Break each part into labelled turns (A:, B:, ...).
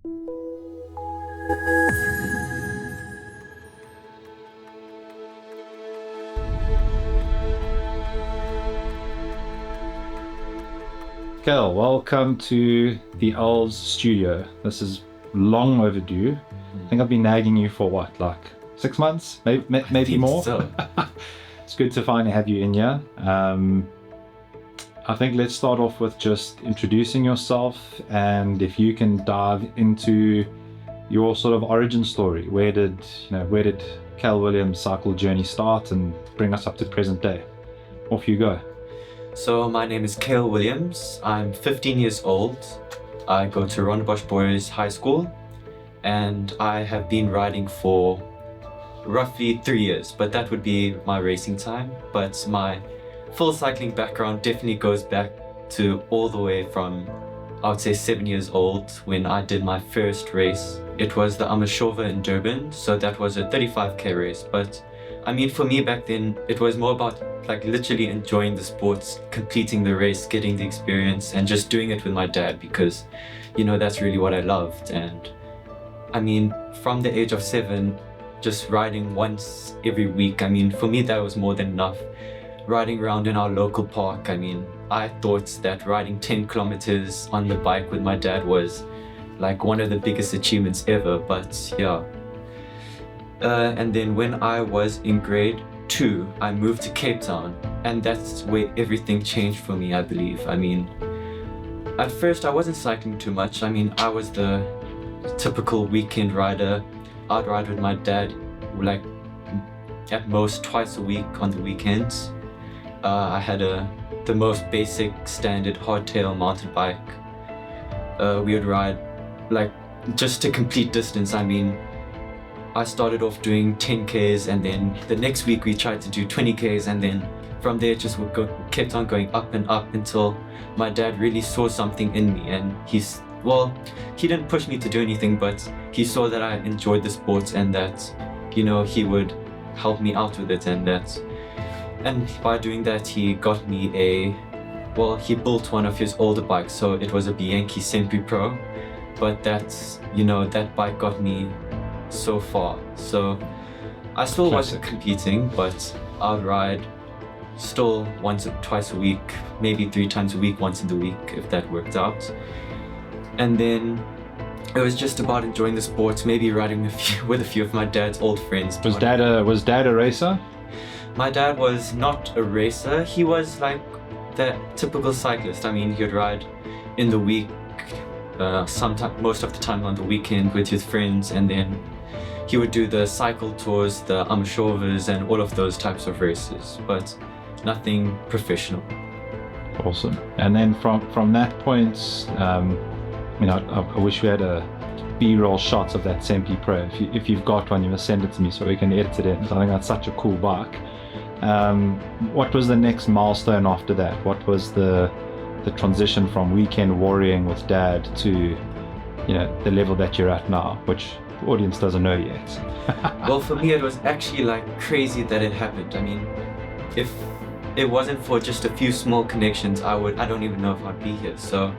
A: Kael, welcome to the Elves studio. This is long overdue. I think I've been nagging you for what, like 6 months, maybe more?
B: So.
A: It's good to finally have you in here. I think let's start off with just introducing yourself, and if you can dive into your sort of origin story. Where did Kael Williams' cycle journey start and bring us up to present day? Off you go.
B: So my name is Kael Williams. I'm 15 years old. I go to Rondebosch Boys High School, and I have been riding for roughly 3 years, but that would be my racing time. But my full cycling background definitely goes back to all the way from, I would say, 7 years old when I did my first race. It was the Amashova in Durban, so that was a 35k race. But I mean, for me back then, it was more about like literally enjoying the sports, completing the race, getting the experience, and just doing it with my dad because, that's really what I loved. And I mean, from the age of 7, just riding once every week, I mean, for me that was more than enough. Riding around in our local park, I mean, I thought that riding 10 kilometers on the bike with my dad was like one of the biggest achievements ever, but yeah. And then when I was in grade 2, I moved to Cape Town, and that's where everything changed for me, I believe. I mean, at first I wasn't cycling too much. I mean, I was the typical weekend rider. I'd ride with my dad like at most twice a week on the weekends. I had the most basic standard hardtail mountain bike. We would ride like just to complete distance. I mean, I started off doing 10Ks, and then the next week we tried to do 20Ks, and then from there just kept on going up and up until my dad really saw something in me, and he didn't push me to do anything, but he saw that I enjoyed the sports and that, he would help me out with it, and by doing that he got me he built one of his older bikes, so it was a Bianchi Sempre Pro, but that bike got me so far. So I still wasn't competing, but I'd ride still once or twice a week, maybe 3 times a week, once in the week if that worked out. And then it was just about enjoying the sports, maybe riding with a few of my dad's old friends.
A: Was dad a racer?
B: My dad was not a racer. He was like the typical cyclist. I mean, he'd ride in the week, most of the time on the weekend with his friends, and then he would do the cycle tours, the Amashovas, and all of those types of races, but nothing professional.
A: Awesome. And then from that point, I wish we had a B-roll shots of that Sempre Pro. If you've got one, you must send it to me so we can edit it in. I think that's such a cool bike. What was the next milestone after that? What was the transition from weekend warrioring with dad to, the level that you're at now, which the audience doesn't know yet?
B: Well, for me, it was actually like crazy that it happened. I mean, if it wasn't for just a few small connections, I don't even know if I'd be here. So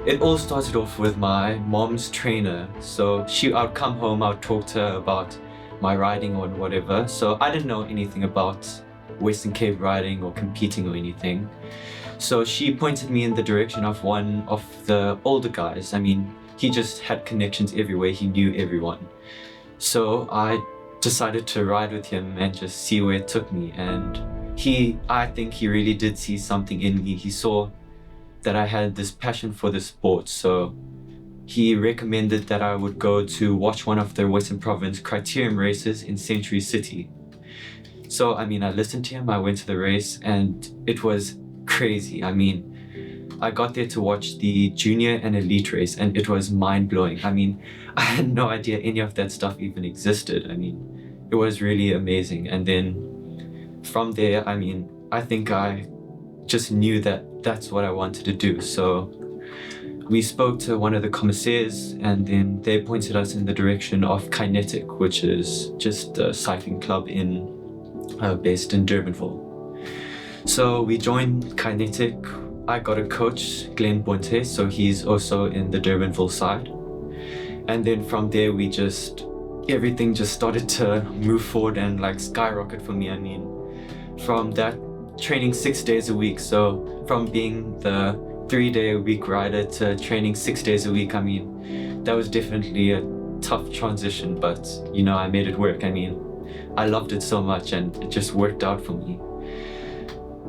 B: it all started off with my mom's trainer. So I'd come home, I'd talk to her about my riding or whatever. So I didn't know anything about Western Cape riding or competing or anything. So she pointed me in the direction of one of the older guys. I mean, he just had connections everywhere. He knew everyone. So I decided to ride with him and just see where it took me. And I think he really did see something in me. He saw that I had this passion for the sport. So he recommended that I would go to watch one of the Western Province criterium races in Century City. So, I mean, I listened to him, I went to the race, and it was crazy. I mean, I got there to watch the junior and elite race, and it was mind-blowing. I mean, I had no idea any of that stuff even existed. I mean, it was really amazing. And then from there, I mean, I think I just knew that that's what I wanted to do. So we spoke to one of the commissaires, and then they pointed us in the direction of Kinetic, which is just a cycling club based in Durbanville. So we joined Kinetic. I got a coach, Glenn Bonte, so he's also in the Durbanville side. And then from there, everything just started to move forward and like skyrocket for me. I mean, from that training 6 days a week, so from being the 3-day-a-week rider to training 6 days a week, I mean, that was definitely a tough transition, but you know, I made it work. I mean, I loved it so much and it just worked out for me.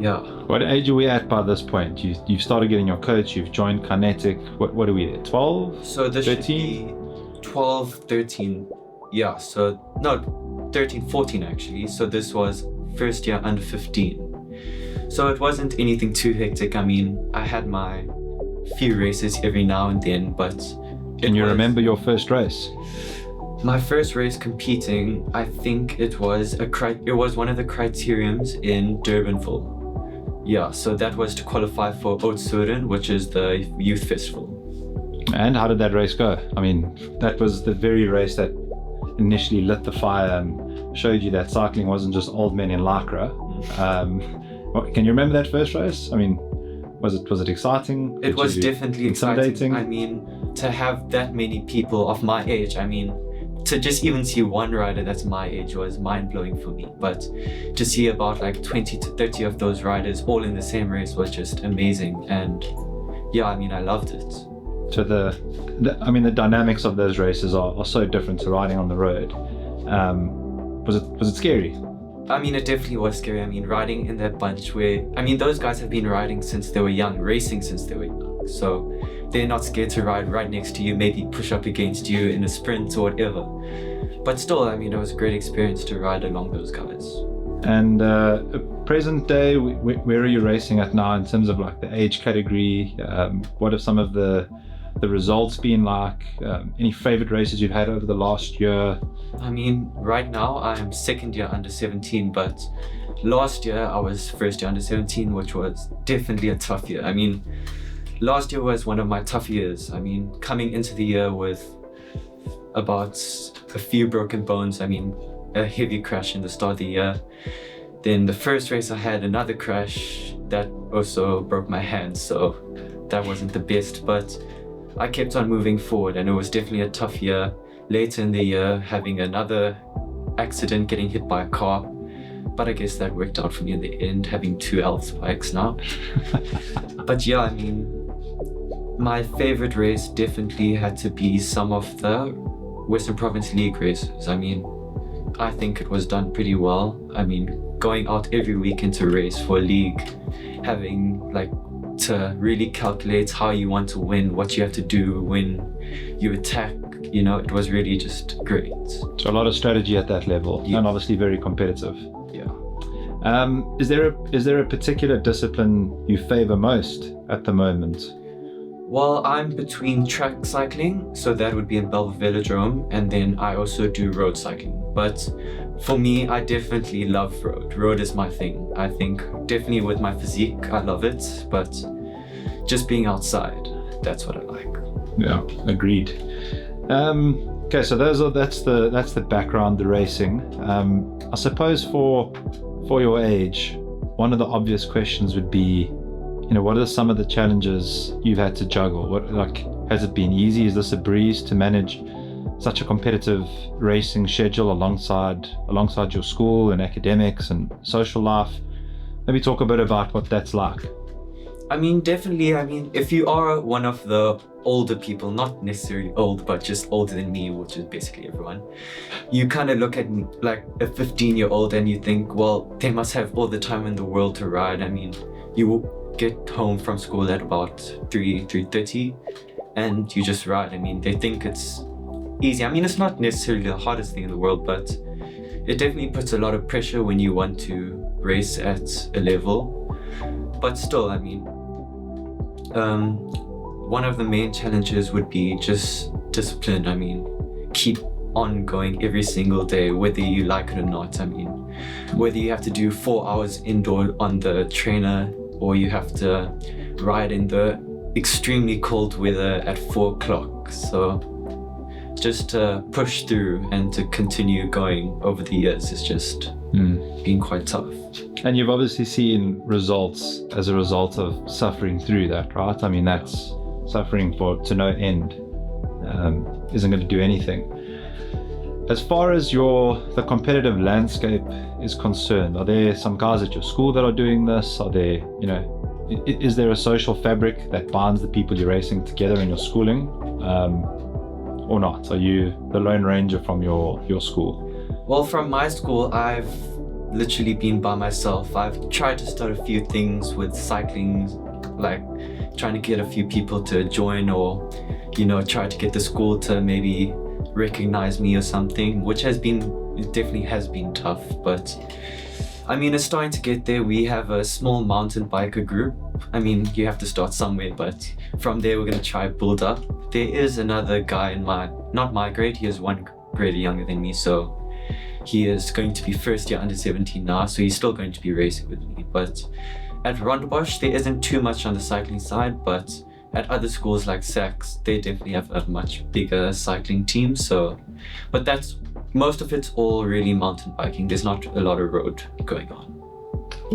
B: Yeah.
A: What age are we at by this point? You've started getting your coach, you've joined Kinetic. What are we at? 12?
B: So this
A: 13?
B: should be 12, 13. Yeah, so no, 13, 14 actually. So this was first year under 15. So it wasn't anything too hectic. I mean, I had my few races every now and then, but
A: Can you remember your first race?
B: my first race competing, I think it was one of the criteriums in Durbanville. Yeah, so that was to qualify for Oudtshoorn, which is the youth festival.
A: And how did that race go? I mean, that was the very race that initially lit the fire and showed you that cycling wasn't just old men in Lycra. Can you remember that first race? I mean, was it exciting?
B: It was definitely
A: intimidating?
B: exciting. I mean, to have that many people of my age, I mean, to just even see one rider that's my age was mind-blowing for me. But to see about like 20 to 30 of those riders all in the same race was just amazing. And yeah, I mean, I loved it.
A: So the dynamics of those races are so different to riding on the road. Was it scary?
B: I mean, it definitely was scary. I mean, riding in that bunch those guys have been riding since they were young, racing since they were young. So they're not scared to ride right next to you, maybe push up against you in a sprint or whatever. But still, I mean, it was a great experience to ride along those guys.
A: And present day, where are you racing at now in terms of like the age category? What have some of the results been like? Any favorite races you've had over the last year?
B: I mean, right now I'm second year under 17, but last year I was first year under 17, which was definitely a tough year. I mean, last year was one of my tough years. I mean, coming into the year with about a few broken bones, I mean, a heavy crash in the start of the year. Then the first race I had another crash that also broke my hand, so that wasn't the best, but I kept on moving forward and it was definitely a tough year. Later in the year, having another accident, getting hit by a car, but I guess that worked out for me in the end, having 2 Elves bikes now. But yeah, I mean, my favorite race definitely had to be some of the Western Province League races. I mean, I think it was done pretty well. I mean, going out every weekend to race for a league, having like to really calculate how you want to win, what you have to do when you attack, you know, it was really just great.
A: So a lot of strategy at that level,
B: yeah.
A: And obviously very competitive.
B: Yeah.
A: Is there a particular discipline you favor most at the moment?
B: Well, I'm between track cycling, so that would be in Belleville Velodrome, and then I also do road cycling. But for me, I definitely love road. Road is my thing. I think definitely with my physique, I love it, but just being outside, that's what I like.
A: Yeah, agreed. Okay, so that's the background, the racing. I suppose for your age, one of the obvious questions would be, you know, what are some of the challenges you've had to juggle? Has it been easy? Is this a breeze to manage such a competitive racing schedule alongside your school and academics and social life? Maybe talk a bit about what that's like.
B: I mean, definitely, if you are one of the older people, not necessarily old, but just older than me, which is basically everyone, you kind of look at like a 15-year-old and you think, well, they must have all the time in the world to ride. I mean, you will get home from school at about 3:30 and you just ride. I mean, they think it's easy. I mean, it's not necessarily the hardest thing in the world, but it definitely puts a lot of pressure when you want to race at a level. But still, I mean, one of the main challenges would be just discipline. I mean, keep on going every single day, whether you like it or not. I mean, whether you have to do 4 hours indoor on the trainer or you have to ride in the extremely cold weather at 4 o'clock. So just to push through and to continue going over the years is just been quite tough.
A: And you've obviously seen results as a result of suffering through that, right? I mean, that's suffering to no end. isn't going to do anything. As far as the competitive landscape is concerned, are there some guys at your school that are doing this? Are there, is there a social fabric that binds the people you're racing together in your schooling, or not? Are you the Lone Ranger from your school?
B: Well, from my school, I've literally been by myself. I've tried to start a few things with cycling, like trying to get a few people to join, or try to get the school to maybe recognize me or something, which definitely has been tough. But I mean, it's starting to get there. We have a small mountain biker group. I mean, you have to start somewhere, but from there we're going to try build up. There is another guy in not my grade, he is one grade younger than me, so he is going to be first year under 17 now, so he's still going to be racing with me. But at Rondebosch, there isn't too much on the cycling side, but at other schools like Sachs, they definitely have a much bigger cycling team. But most of it's all really mountain biking. There's not a lot of road going on.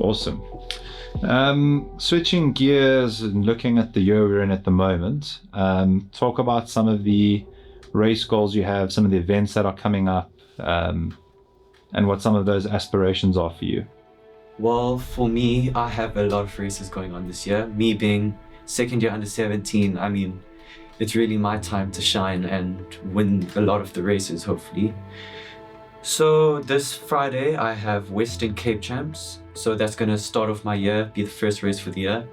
A: Awesome. Switching gears and looking at the year we're in at the moment, talk about some of the race goals you have, some of the events that are coming up, and what some of those aspirations are for you.
B: Well, for me, I have a lot of races going on this year. Me being second year under 17, I mean, it's really my time to shine and win a lot of the races, hopefully. So this Friday, I have Western Cape Champs. So that's going to start off my year, be the first race for the year.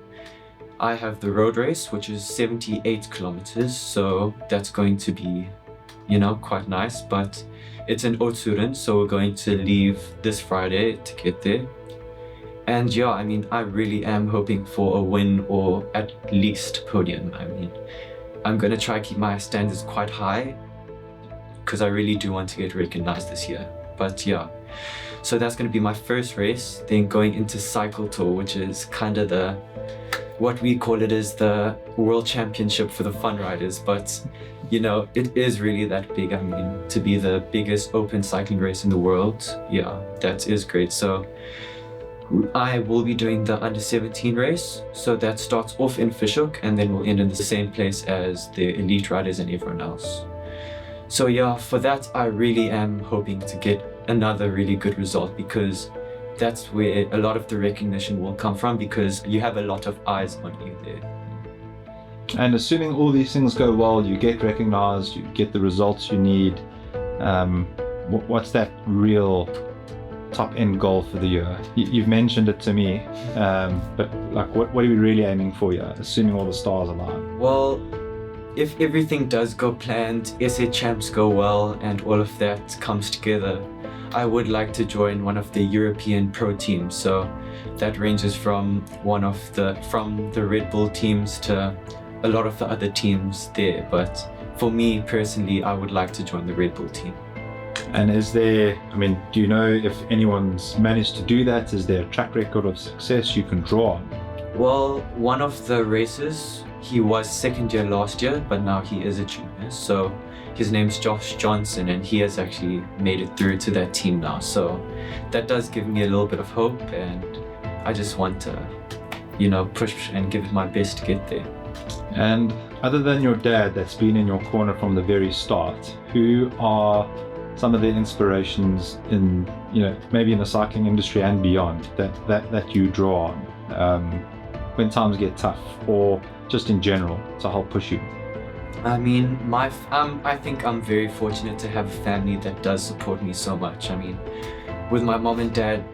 B: I have the road race, which is 78 kilometers. So that's going to be, quite nice. But it's in Oudtshoorn, so we're going to leave this Friday to get there. And yeah, I mean, I really am hoping for a win or at least podium. I mean, I'm going to try keep my standards quite high because I really do want to get recognized this year. But yeah, so that's going to be my first race. Then going into Cycle Tour, which is kind of what we call it is the World Championship for the fun riders. But, it is really that big. I mean, to be the biggest open cycling race in the world, yeah, that is great. So I will be doing the under 17 race, so that starts off in Fishhoek and then we'll end in the same place as the elite riders and everyone else. So yeah, for that I really am hoping to get another really good result, because that's where a lot of the recognition will come from, because you have a lot of eyes on you there.
A: And assuming all these things go well, you get recognized, you get the results you need, what's that real top end goal for the year? You've mentioned it to me, but like what are we really aiming for here, assuming all the stars align?
B: Well, if everything does go planned, SA Champs go well and all of that comes together, I would like to join one of the European pro teams. So that ranges from the Red Bull teams to a lot of the other teams there. But for me personally, I would like to join the Red Bull team.
A: And do you know if anyone's managed to do that? Is there a track record of success you can draw on?
B: Well, one of the races, he was second year last year, but now he is a junior. So his name's Josh Johnson, and he has actually made it through to that team now. So that does give me a little bit of hope, and I just want to, push and give it my best to get there.
A: And other than your dad that's been in your corner from the very start, who are some of the inspirations in, maybe in the cycling industry and beyond that you draw on when times get tough, or just in general to help push you?
B: I mean, I think I'm very fortunate to have a family that does support me so much. I mean, with my mom and dad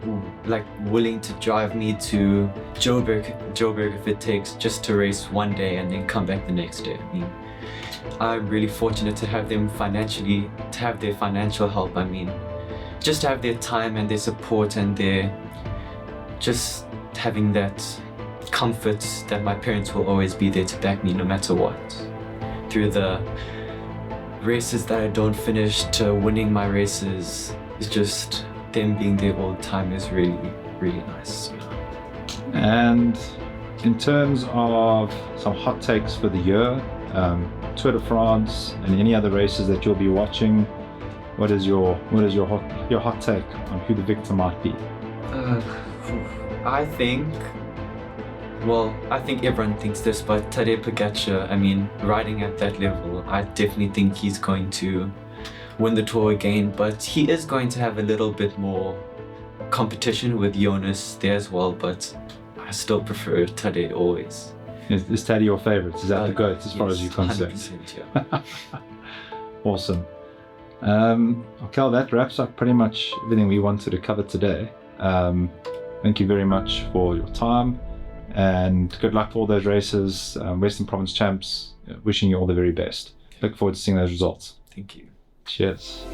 B: willing to drive me to Joburg if it takes, just to race one day and then come back the next day. I mean, I'm really fortunate to have them to have their financial help. I mean, just to have their time and their support and just having that comfort that my parents will always be there to back me no matter what. Through the races that I don't finish to winning my races, it's just them being there all the time is really, really nice.
A: And in terms of some hot takes for the year, Tour de France and any other races that you'll be watching, what is your hot take on who the victor might be?
B: I think Well, I think everyone thinks this, but Tadej Pogacar, I mean, riding at that level, I definitely think he's going to win the Tour again, but he is going to have a little bit more competition with Jonas there as well, but I still prefer Tadej always.
A: Is Tadej your favourite? Is that the GOAT as far as you're concerned?
B: 100%, yeah.
A: Awesome. Kael, that wraps up pretty much everything we wanted to cover today. Thank you very much for your time, and good luck for all those races. Western Province champs, wishing you all the very best. Look forward to seeing those results.
B: Thank you.
A: Cheers.